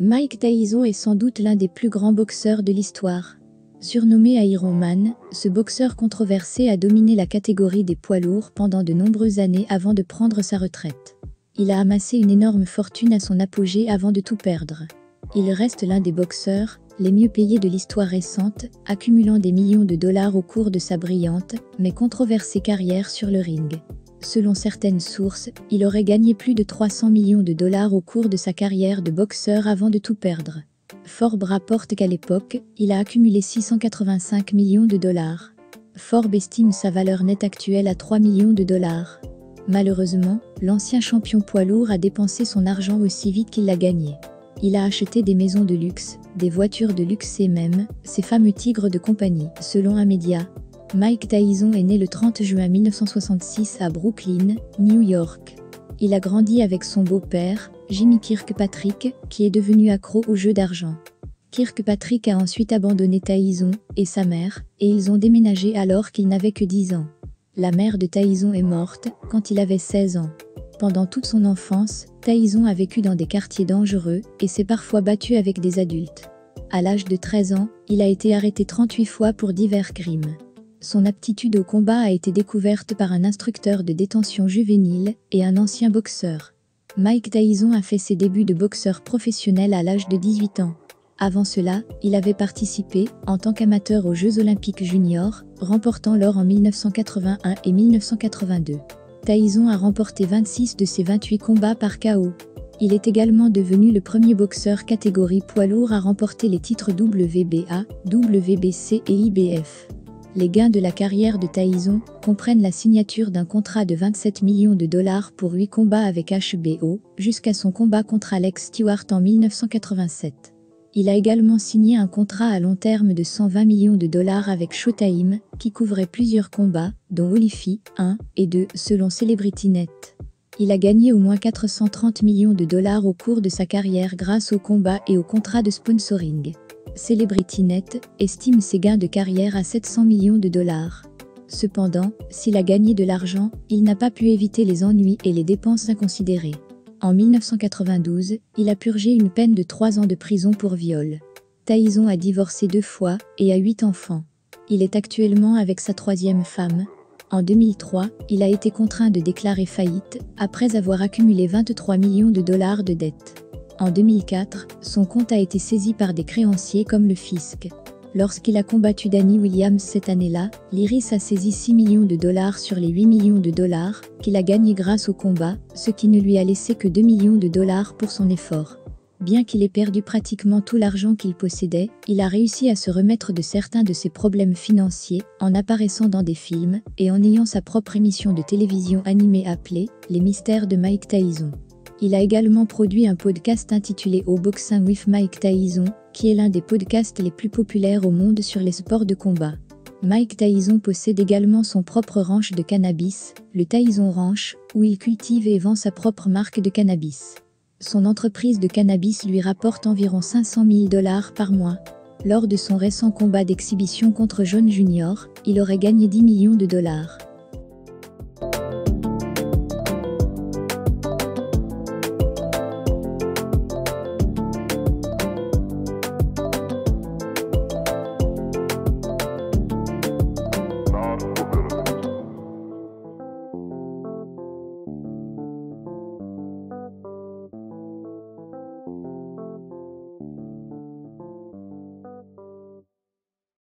Mike Tyson est sans doute l'un des plus grands boxeurs de l'histoire. Surnommé Iron Man, ce boxeur controversé a dominé la catégorie des poids lourds pendant de nombreuses années avant de prendre sa retraite. Il a amassé une énorme fortune à son apogée avant de tout perdre. Il reste l'un des boxeurs les mieux payés de l'histoire récente, accumulant des millions de dollars au cours de sa brillante, mais controversée carrière sur le ring. Selon certaines sources, il aurait gagné plus de 300 millions de dollars au cours de sa carrière de boxeur avant de tout perdre. Forbes rapporte qu'à l'époque, il a accumulé 685 millions de dollars. Forbes estime sa valeur nette actuelle à 3 millions de dollars. Malheureusement, l'ancien champion poids lourd a dépensé son argent aussi vite qu'il l'a gagné. Il a acheté des maisons de luxe, des voitures de luxe et même ces fameux tigres de compagnie. Selon un média, Mike Tyson est né le 30 juin 1966 à Brooklyn, New York. Il a grandi avec son beau-père, Jimmy Kirkpatrick, qui est devenu accro aux jeux d'argent. Kirkpatrick a ensuite abandonné Tyson et sa mère, et ils ont déménagé alors qu'il n'avait que 10 ans. La mère de Tyson est morte quand il avait 16 ans. Pendant toute son enfance, Tyson a vécu dans des quartiers dangereux et s'est parfois battu avec des adultes. À l'âge de 13 ans, il a été arrêté 38 fois pour divers crimes. Son aptitude au combat a été découverte par un instructeur de détention juvénile et un ancien boxeur. Mike Tyson a fait ses débuts de boxeur professionnel à l'âge de 18 ans. Avant cela, il avait participé, en tant qu'amateur aux Jeux Olympiques Juniors, remportant l'or en 1981 et 1982. Tyson a remporté 26 de ses 28 combats par KO. Il est également devenu le premier boxeur catégorie poids lourd à remporter les titres WBA, WBC et IBF. Les gains de la carrière de Tyson comprennent la signature d'un contrat de 27 millions de dollars pour 8 combats avec HBO, jusqu'à son combat contre Alex Stewart en 1987. Il a également signé un contrat à long terme de 120 millions de dollars avec Showtime, qui couvrait plusieurs combats, dont Holyfield 1 et 2 selon CelebrityNet. Il a gagné au moins 430 millions de dollars au cours de sa carrière grâce aux combats et aux contrats de sponsoring. CelebrityNet estime ses gains de carrière à 700 millions de dollars. Cependant, s'il a gagné de l'argent, il n'a pas pu éviter les ennuis et les dépenses inconsidérées. En 1992, il a purgé une peine de 3 ans de prison pour viol. Tyson a divorcé 2 fois et a 8 enfants. Il est actuellement avec sa 3e femme. En 2003, il a été contraint de déclarer faillite après avoir accumulé 23 millions de dollars de dettes. En 2004, son compte a été saisi par des créanciers comme le fisc. Lorsqu'il a combattu Danny Williams cette année-là, l'Iris a saisi 6 millions de dollars sur les 8 millions de dollars qu'il a gagnés grâce au combat, ce qui ne lui a laissé que 2 millions de dollars pour son effort. Bien qu'il ait perdu pratiquement tout l'argent qu'il possédait, il a réussi à se remettre de certains de ses problèmes financiers en apparaissant dans des films et en ayant sa propre émission de télévision animée appelée « Les mystères de Mike Tyson ». Il a également produit un podcast intitulé Au Boxing with Mike Tyson, qui est l'un des podcasts les plus populaires au monde sur les sports de combat. Mike Tyson possède également son propre ranch de cannabis, le Tyson Ranch, où il cultive et vend sa propre marque de cannabis. Son entreprise de cannabis lui rapporte environ 500 000 dollars par mois. Lors de son récent combat d'exhibition contre John Jr., il aurait gagné 10 millions de dollars.